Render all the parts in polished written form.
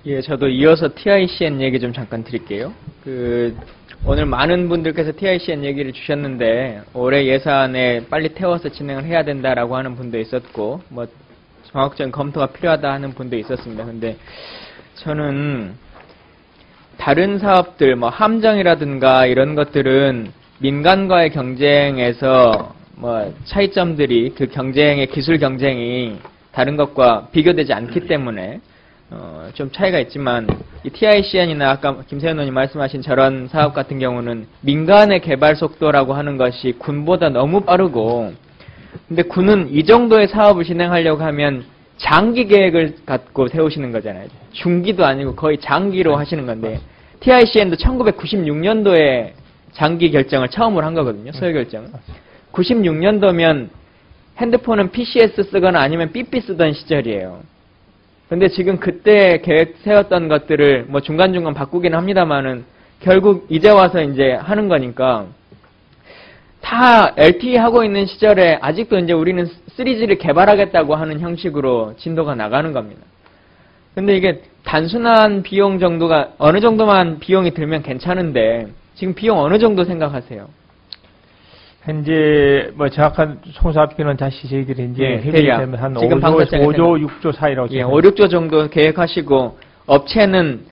예, 저도 이어서 TICN 얘기 좀 잠깐 드릴게요. 오늘 많은 분들께서 TICN 얘기를 주셨는데, 올해 예산에 빨리 태워서 진행을 해야 된다라고 하는 분도 있었고, 뭐, 정확적인 검토가 필요하다 하는 분도 있었습니다. 근데 저는 다른 사업들, 뭐, 함정이라든가 이런 것들은 민간과의 경쟁에서 뭐, 차이점들이 그 경쟁의 기술 경쟁이 다른 것과 비교되지 않기 때문에 좀 차이가 있지만 이 TICN이나 아까 김세현 의원님 말씀하신 저런 사업 같은 경우는 민간의 개발 속도라고 하는 것이 군보다 너무 빠르고 근데 군은 이 정도의 사업을 진행하려고 하면 장기 계획을 갖고 세우시는 거잖아요. 중기도 아니고 거의 장기로 하시는 건데 TICN도 1996년도에 장기 결정을 처음으로 한 거거든요. 소요 결정을. 96년도면 핸드폰은 PCS 쓰거나 아니면 삐삐 쓰던 시절이에요. 근데 지금 그때 계획 세웠던 것들을 뭐 중간중간 바꾸긴 합니다만은 결국 이제 와서 이제 하는 거니까 다 LTE 하고 있는 시절에 아직도 이제 우리는 3G를 개발하겠다고 하는 형식으로 진도가 나가는 겁니다. 근데 이게 단순한 비용 정도가 어느 정도만 비용이 들면 괜찮은데 지금 비용 어느 정도 생각하세요? 현재 뭐 정확한 총사업비는 다시 저희들이 이제 대략 한 지금 5조, 6조 사이라고 예, 5, 6조 정도 계획하시고 업체는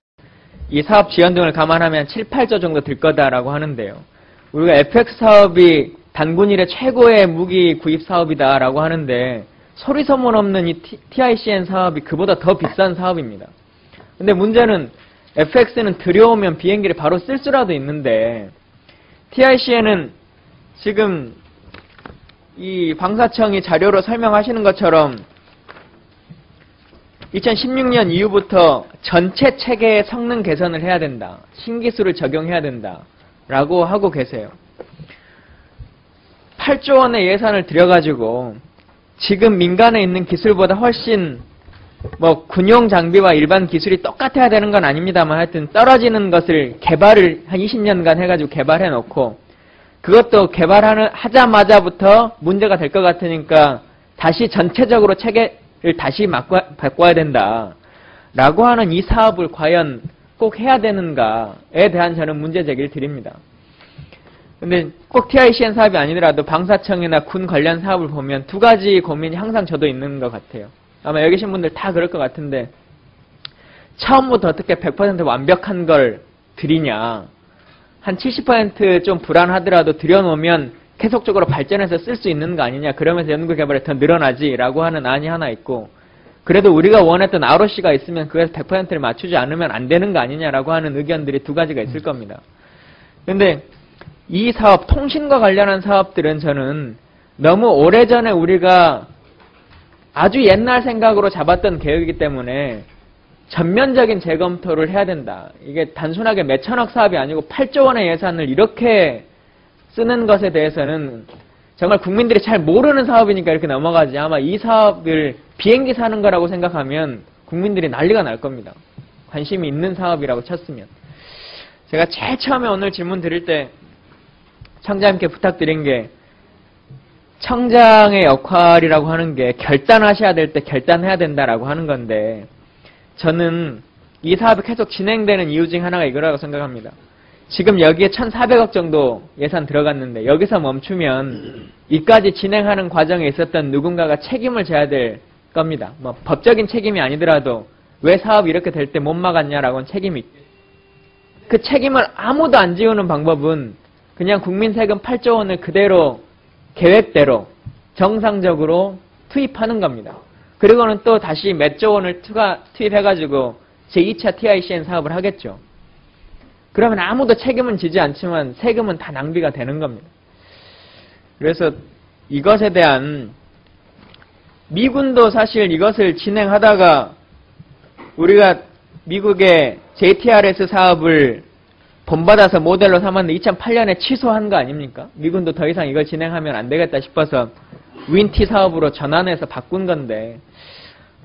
이 사업 지원 등을 감안하면 7, 8조 정도 들 거다라고 하는데요. 우리가 FX 사업이 단군 이래 최고의 무기 구입 사업이다라고 하는데 소리 소문 없는 이 TICN 사업이 그보다 더 비싼 사업입니다. 근데 문제는 FX는 들여오면 비행기를 바로 쓸 수라도 있는데 TICN은 지금 이 방사청이 자료로 설명하시는 것처럼 2016년 이후부터 전체 체계의 성능 개선을 해야 된다. 신기술을 적용해야 된다. 라고 하고 계세요. 8조 원의 예산을 들여가지고 지금 민간에 있는 기술보다 훨씬 뭐 군용 장비와 일반 기술이 똑같아야 되는 건 아닙니다만 하여튼 떨어지는 것을 개발을 한 20년간 해가지고 개발해 놓고 그것도 하자마자부터 문제가 될 것 같으니까 다시 전체적으로 체계를 다시 바꿔야 된다. 라고 하는 이 사업을 과연 꼭 해야 되는가에 대한 저는 문제 제기를 드립니다. 근데 꼭 TICN 사업이 아니더라도 방사청이나 군 관련 사업을 보면 두 가지 고민이 항상 저도 있는 것 같아요. 아마 여기 계신 분들 다 그럴 것 같은데 처음부터 어떻게 100% 완벽한 걸 드리냐. 한 70% 좀 불안하더라도 들여놓으면 계속적으로 발전해서 쓸 수 있는 거 아니냐. 그러면서 연구개발이 더 늘어나지라고 하는 안이 하나 있고 그래도 우리가 원했던 ROC가 있으면 그에서 100%를 맞추지 않으면 안 되는 거 아니냐라고 하는 의견들이 두 가지가 있을 겁니다. 그런데 이 사업, 통신과 관련한 사업들은 저는 너무 오래전에 우리가 아주 옛날 생각으로 잡았던 계획이기 때문에 전면적인 재검토를 해야 된다. 이게 단순하게 몇천억 사업이 아니고 8조 원의 예산을 이렇게 쓰는 것에 대해서는 정말 국민들이 잘 모르는 사업이니까 이렇게 넘어가지 아마 이 사업을 비행기 사는 거라고 생각하면 국민들이 난리가 날 겁니다. 관심이 있는 사업이라고 쳤으면. 제가 제일 처음에 오늘 질문 드릴 때 청장님께 부탁드린 게 청장의 역할이라고 하는 게 결단하셔야 될 때 결단해야 된다라고 하는 건데 저는 이 사업이 계속 진행되는 이유 중 하나가 이거라고 생각합니다. 지금 여기에 1,400억 정도 예산 들어갔는데 여기서 멈추면 이까지 진행하는 과정에 있었던 누군가가 책임을 져야 될 겁니다. 뭐 법적인 책임이 아니더라도 왜 사업이 이렇게 될 때 못 막았냐라고는 책임이 있죠. 그 책임을 아무도 안 지우는 방법은 그냥 국민 세금 8조 원을 그대로 계획대로 정상적으로 투입하는 겁니다. 그리고는 또 다시 몇 조 원을 투입해가지고 제2차 TICN 사업을 하겠죠. 그러면 아무도 책임은 지지 않지만 세금은 다 낭비가 되는 겁니다. 그래서 이것에 대한 미군도 사실 이것을 진행하다가 우리가 미국의 JTRS 사업을 본받아서 모델로 삼았는데 2008년에 취소한 거 아닙니까? 미군도 더 이상 이걸 진행하면 안 되겠다 싶어서 윈티 사업으로 전환해서 바꾼 건데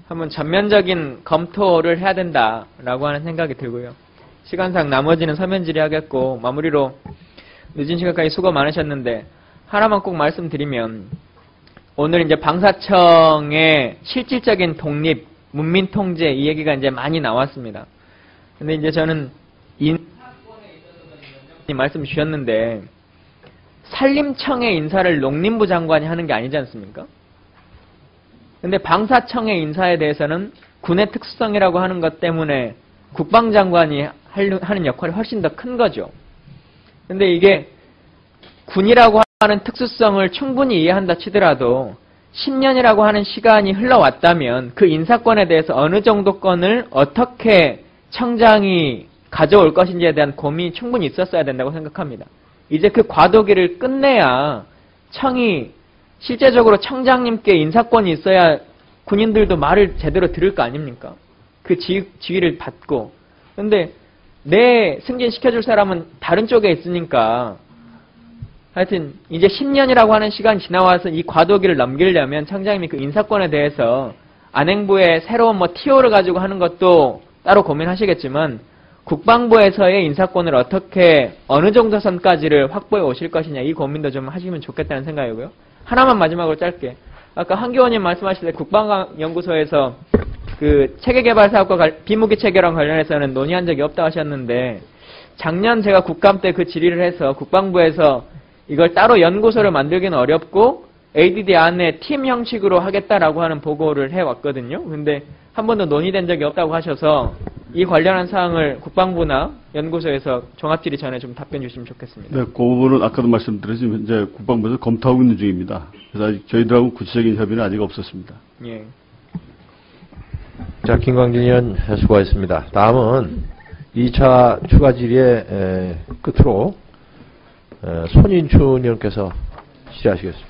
한번 전면적인 검토를 해야 된다라고 하는 생각이 들고요. 시간상 나머지는 서면 질의하겠고 마무리로 늦은 시간까지 수고 많으셨는데 하나만 꼭 말씀드리면 오늘 이제 방사청의 실질적인 독립, 문민 통제 이 얘기가 이제 많이 나왔습니다. 근데 이제 저는 말씀 주셨는데 산림청의 인사를 농림부 장관이 하는 게 아니지 않습니까? 근데 방사청의 인사에 대해서는 군의 특수성이라고 하는 것 때문에 국방장관이 하는 역할이 훨씬 더 큰 거죠. 근데 이게 군이라고 하는 특수성을 충분히 이해한다 치더라도 10년이라고 하는 시간이 흘러왔다면 그 인사권에 대해서 어느 정도 건을 어떻게 청장이 가져올 것인지에 대한 고민이 충분히 있었어야 된다고 생각합니다. 이제 그 과도기를 끝내야 청이 실제적으로 청장님께 인사권이 있어야 군인들도 말을 제대로 들을 거 아닙니까? 그 지위를 받고. 근데 내 승진시켜줄 사람은 다른 쪽에 있으니까 하여튼 이제 10년이라고 하는 시간이 지나와서 이 과도기를 넘기려면 청장님이 그 인사권에 대해서 안행부의 새로운 TO를 가지고 하는 것도 따로 고민하시겠지만 국방부에서의 인사권을 어떻게 어느 정도 선까지를 확보해 오실 것이냐 이 고민도 좀 하시면 좋겠다는 생각이고요. 하나만 마지막으로 짧게. 아까 한교원님 말씀하실 때 국방연구소에서 그 체계개발 사업과 비무기 체계랑 관련해서는 논의한 적이 없다고 하셨는데 작년 제가 국감 때 그 질의를 해서 국방부에서 이걸 따로 연구소를 만들기는 어렵고 ADD 안에 팀 형식으로 하겠다라고 하는 보고를 해왔거든요. 근데 한 번도 논의된 적이 없다고 하셔서 이 관련한 사항을 국방부나 연구소에서 종합질의 전에 좀 답변 주시면 좋겠습니다. 네, 그 부분은 아까도 말씀드렸지만 현재 국방부에서 검토하고 있는 중입니다. 그래서 아직 저희들하고 구체적인 협의는 아직 없었습니다. 예. 자, 김광진 의원 수고하셨습니다. 다음은 2차 추가 질의의 끝으로 손인춘 의원께서 질의하시겠습니다.